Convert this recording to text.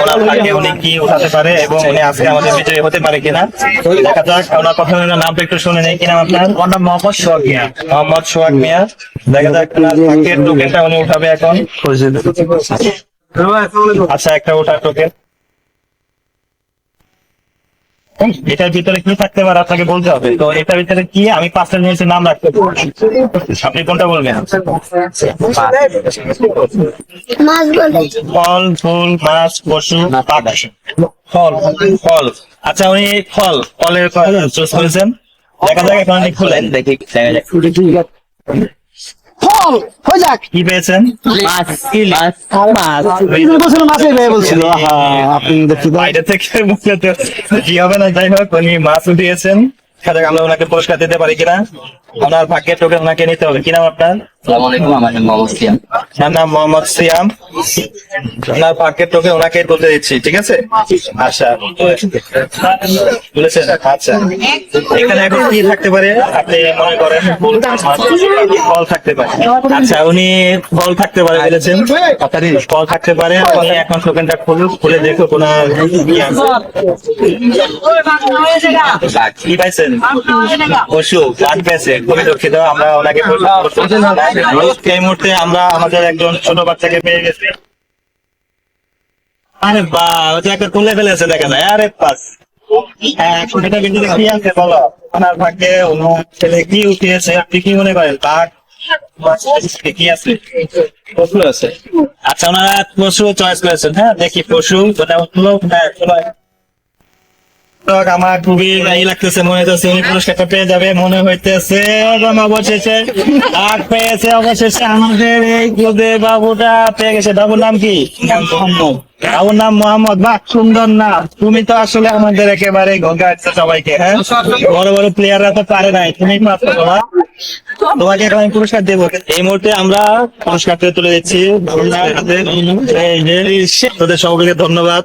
ওনার ভাগ্যে উনি কি উঠাতে পারে এবং উনি আজকে আমাদের বিজয়ী হতে পারে কিনা দেখা যাক। ওনার প্রথমে ওনার নামটা একটু শুনে নেই। কি নাম আপনার? আমার নাম মোহাম্মদ সোহাগ মিয়া। মোহাম্মদ সোহাগ মিয়া। দেখা যাক ওনার ভাগ্যের টোকেনটা উনি উঠাবে এখন। আচ্ছা, একটা ওঠার টোকেন। এটার ভিতরে কি থাকতে পারে আপনাকে বলতে হবে। তো এটার ভিতরে কি, আমি 5টা জিনিসের নাম রাখতে পারি, আপনি কোনটা বলবেন? মাছ বলে ফল, ফুল, মাছ, পশু, পাখি। ফল, ফল। আচ্ছা, উনি ফলের চুজ করেছেন। দেখা যাক এখন উনি খুলেন দেখি। ফল হয়ে যাক। কি পেয়েছেন? মাছের ভাই বলছিল। আপনি দেখতে বাইরে থেকে মূলত কি হবে না, যাই হোক উনি মাছ উঠিয়েছেন। দেখা যাক আমরা ওনাকে পুরস্কার দিতে পারি কিনা। ওনার ভাগ্যের টোকেন ওনাকে নিতে হবে। কি নাম আপনার? আমার নাম মোহাম্মদ সিয়াম। আপনার নাম মোহাম্মদ সিয়াম। ওনার ভাগ্যের টোকেন ওনাকে বলতে দিচ্ছি, ঠিক আছে? আচ্ছা, বলেছেন। আচ্ছা, এখানে এখন কি থাকতে পারে আপনি মনে করেন? ফল থাকতে পারে। আচ্ছা, উনি ফল থাকতে পারে বলেছেন। ফল থাকতে পারে। আপনি এখন টোকেনটা খুলে দেখো ওনার কি আছে। কি পাইছেন? পশু, বাঘ পেয়েছে। খুবই দুঃখিত, আমরা ওনাকে এই মুহূর্তে আমরা আমাদের একজন ছোট বাচ্চাকে পেয়ে গেছি। আরে বাহ, ওটা একটা তুলে ফেলেছে, দেখা যায়। আরে পাস। হ্যাঁ, এটা কিন্তু কি আছে বলো? ওনার ভাগ্যে ওনার ছেলে কি উঠিয়েছে, আপনি কি মনে করেন? বাঘ, কি আছে? পশু আছে। আচ্ছা, ওনারা পশু চয়েস করেছেন। হ্যাঁ, দেখি পশু ওটা উঠলো। হ্যাঁ, আমার খুবই ই লাগতেছে, মনে হচ্ছে উনি পুরস্কারটা পেয়ে যাবে মনে হইতেছে। এবং অবশেষে আর পেয়েছে, অবশেষে আমাদের এই ক্লোদে বাবুটা পেয়ে গেছে। বাবুর নাম কি? বাবুর নাম মোহাম্মদ। বাহ, সুন্দর নাম। তুমি তো আসলে আমাদের একেবারে গঙ্গাচ্ছে সবাইকে। হ্যাঁ, বড় বড় প্লেয়াররা তো পারে নাই, তুমি পারছো বাবা। তোমাকে এখন আমি পুরস্কার দেবো। এই মুহূর্তে আমরা পুরস্কারটা তুলে দিচ্ছি। তোদের সকলকে ধন্যবাদ।